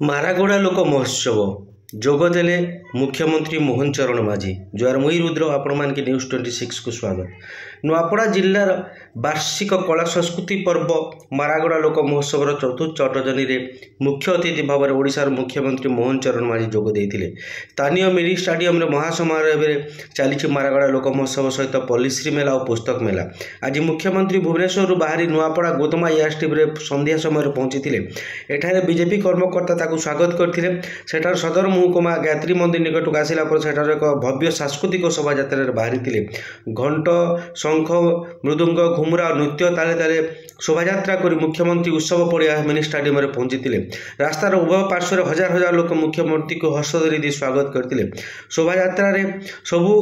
ମାରାଗୋଡ଼ା ଲୋକ ମହୋତ୍ସବ ଯୋଗଦେଲେ ମୁଖ୍ୟମନ୍ତ୍ରୀ ମୋହନ ଚରଣ ମାଝୀ। ଜୁହାର ମୁଇଁ ରୁଦ୍ର ଆପଣମାନେ ନ୍ୟୁଜ୍ 26 ସ୍ୱାଗତ। ନୂଆପଡ଼ା ଜିଲ୍ଲାର ବାର୍ଷିକ କଳା ସଂସ୍କୃତି ପର୍ବ ମାରାଗୋଡ଼ା ଲୋକ ମହୋତ୍ସବର ଚତୁର୍ଥ ରଜନୀରେ ମୁଖ୍ୟ ଅତିଥି ଭାବରେ ଓଡ଼ିଶାର ମୁଖ୍ୟମନ୍ତ୍ରୀ ମୋହନ ଚରଣ ମାଝୀ ଯୋଗ ଦେଇଥିଲେ। ସ୍ଥାନୀୟ ମିନି ଷ୍ଟାଡିୟମରେ ମହାସମାରୋହରେ ଚାଲିଛି ମାରାଗୋଡ଼ା ଲୋକ ମହୋତ୍ସବ ସହିତ ପଲ୍ଲିଶ୍ରୀ ମେଳା ଓ ପୁସ୍ତକ ମେଳା। ଆଜି ମୁଖ୍ୟମନ୍ତ୍ରୀ ଭୁବନେଶ୍ୱରରୁ ବାହାରି ନୂଆପଡ଼ା ଗୋଦମା ଏୟାରଷ୍ଟ୍ରିପରେ ସନ୍ଧ୍ୟା ସମୟରେ ପହଞ୍ଚିଥିଲେ। ଏଠାରେ ବିଜେପି କର୍ମକର୍ତ୍ତା ତାକୁ ସ୍ୱାଗତ କରିଥିଲେ। ସେଠାରୁ ସଦର ମହକୁମା ଗାୟତ୍ରୀ ମନ୍ଦିର ନିକଟକୁ ଆସିଲା ପରେ ସେଠାରେ ଏକ ଭବ୍ୟ ସାଂସ୍କୃତିକ ଶୋଭାଯାତ୍ରାରେ ବାହାରିଥିଲେ। ଘଣ୍ଟ, ଶଙ୍ଖ, ମୃଦଙ୍ଗ, ଘୁମୁରା ଓ ନୃତ୍ୟ ତାଳେ ତାଳେ ଶୋଭାଯାତ୍ରା କରି ମୁଖ୍ୟମନ୍ତ୍ରୀ ଉତ୍ସବ ପଡ଼ିଆ ମିନି ଷ୍ଟାଡିୟମରେ ପହଞ୍ଚିଥିଲେ। ରାସ୍ତାର ଉଭୟ ପାର୍ଶ୍ୱରେ ହଜାର ହଜାର ଲୋକ ମୁଖ୍ୟମନ୍ତ୍ରୀଙ୍କୁ ହର୍ଷଧ୍ୱନି ଦେଇ ସ୍ୱାଗତ କରିଥିଲେ। ଶୋଭାଯାତ୍ରାରେ ସବୁ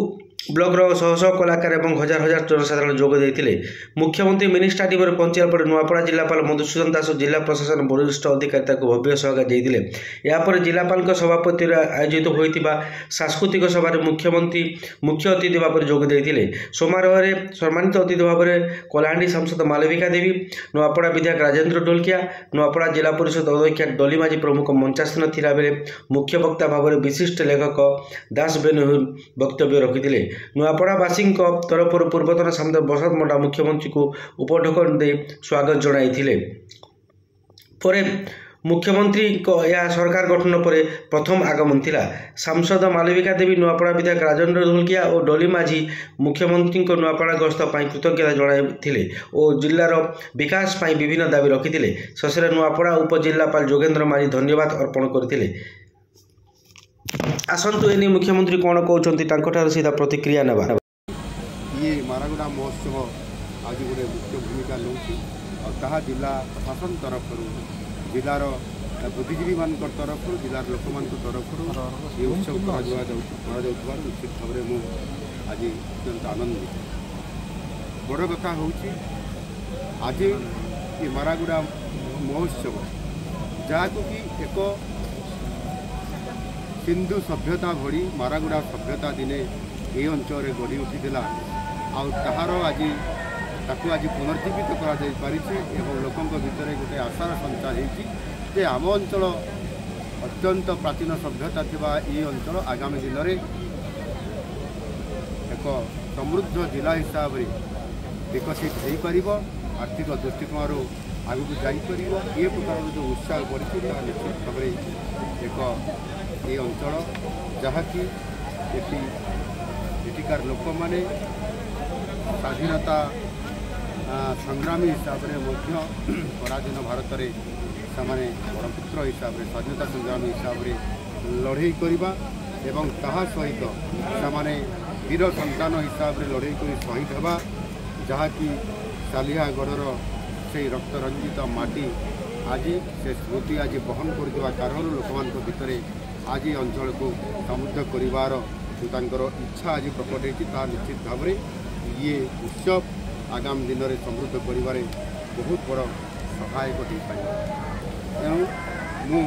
ବ୍ଲକର ଶହ ଶହ କଳାକାର ଏବଂ ହଜାର ହଜାର ଜନସାଧାରଣ ଯୋଗ ଦେଇଥିଲେ। ମୁଖ୍ୟମନ୍ତ୍ରୀ ମିନି ଷ୍ଟାଡିୟମରେ ପହଞ୍ଚିବା ପରେ ନୂଆପଡ଼ା ଜିଲ୍ଲାପାଳ ମଧୁସୂଦନ ଦାସ ଓ ଜିଲ୍ଲା ପ୍ରଶାସନ ବରିଷ୍ଠ ଅଧିକାରୀ ତାଙ୍କୁ ଭବ୍ୟ ସ୍ୱାଗତ ଦେଇଥିଲେ। ଏହାପରେ ଜିଲ୍ଲାପାଳଙ୍କ ସଭାପତିରେ ଆୟୋଜିତ ହୋଇଥିବା ସାଂସ୍କୃତିକ ସଭାରେ ମୁଖ୍ୟମନ୍ତ୍ରୀ ମୁଖ୍ୟ ଅତିଥି ଭାବରେ ଯୋଗ ଦେଇଥିଲେ। ସମାରୋହରେ ସମ୍ମାନିତ ଅତିଥି ଭାବରେ କଳାହାଣ୍ଡି ସାଂସଦ ମାଳବିକା ଦେବୀ, ନୂଆପଡ଼ା ବିଧାୟକ ରାଜେନ୍ଦ୍ର ଢୋଲକିଆ, ନୂଆପଡ଼ା ଜିଲ୍ଲା ପରିଷଦ ଅଧ୍ୟକ୍ଷା ଡଲି ମାଝୀ ପ୍ରମୁଖ ମଞ୍ଚାସୀନ ଥିଲାବେଳେ ମୁଖ୍ୟ ବକ୍ତା ଭାବରେ ବିଶିଷ୍ଟ ଲେଖକ ଦାସ ବେନହୁର ବକ୍ତବ୍ୟ ରଖିଥିଲେ। ନୂଆପଡ଼ାବାସୀଙ୍କ ତରଫରୁ ପୂର୍ବତନ ସାଂସଦ ବସନ୍ତ ମଣ୍ଡା ମୁଖ୍ୟମନ୍ତ୍ରୀଙ୍କୁ ଉପଢୌକନ ଦେଇ ସ୍ୱାଗତ ଜଣାଇଥିଲେ। ପରେ ମୁଖ୍ୟମନ୍ତ୍ରୀଙ୍କ ଏହା ସରକାର ଗଠନ ପରେ ପ୍ରଥମ ଆଗମନ ଥିଲା। ସାଂସଦ ମାଳବିକା ଦେବୀ, ନୂଆପଡ଼ା ବିଧାୟକ ରାଜେନ୍ଦ୍ର ଢୋଲକିଆ ଓ ଡଲି ମାଝୀ ମୁଖ୍ୟମନ୍ତ୍ରୀଙ୍କ ନୂଆପଡ଼ା ଗସ୍ତ ପାଇଁ କୃତଜ୍ଞତା ଜଣାଇଥିଲେ ଓ ଜିଲ୍ଲାର ବିକାଶ ପାଇଁ ବିଭିନ୍ନ ଦାବି ରଖିଥିଲେ। ଶେଷରେ ନୂଆପଡ଼ା ଉପଜିଲ୍ଲାପାଳ ଯୋଗେନ୍ଦ୍ର ମାଝୀ ଧନ୍ୟବାଦ ଅର୍ପଣ କରିଥିଲେ। ଆସନ୍ତୁ ଏନେଇ ମୁଖ୍ୟମନ୍ତ୍ରୀ କ'ଣ କହୁଛନ୍ତି ତାଙ୍କଠାରୁ ସିଧା ପ୍ରତିକ୍ରିୟା ନେବା। ये मारागुड़ा महोत्सव आज गोटे मुख्य भूमिका नेउछि और ताहा जिला प्रशासन तरफ जिलार बुद्धिजीवी मान तरफ जिलार लोक मान तरफ ये उत्सव निश्चित भाव में आज अत्यंत आनंदित। बड़ कथा हूँ आज ये मारागुड़ा महोत्सव जहाँ कि एक सिंधु सभ्यता भड़ी मारागुड़ा सभ्यता दिने ये अंचल गढ़ी उठीला आर आज ताकू आज पुनर्जीवित कर लोकों भितर गोटे आशार संचार होती आम अंचल अत्यंत प्राचीन सभ्यता थिबा ये अंचल आगामी दिन में एक समृद्ध जिला हिसाब से विकसित हो पार आर्थिक दृष्टिकोण आगू जापर ये प्रकार जो उत्साह बढ़ी निश्चित भाव एक ये अंचल जहाँकि एठिकार लोक मैंने स्वाधीनता संग्रामी हिसाब से पराधीन भारत में से बड़पुत्र हिसाब से स्वाधीनता संग्रामी हिसाब से लड़े करवा एवं ताहा सहित से वीर संतान हिसाब से लड़े कर शहीद होगा जहाँकि सालियागढ़र से रक्तरंजित माटी आज से स्मृति आज बहन कर कारण लोक भितर आज अंचल को समृद्ध कर इच्छा आज प्रकट होता निश्चित भाव में ये उत्सव आगामी दिन में समृद्ध कर बहुत बड़ सहायक हो पाए। तेणु मु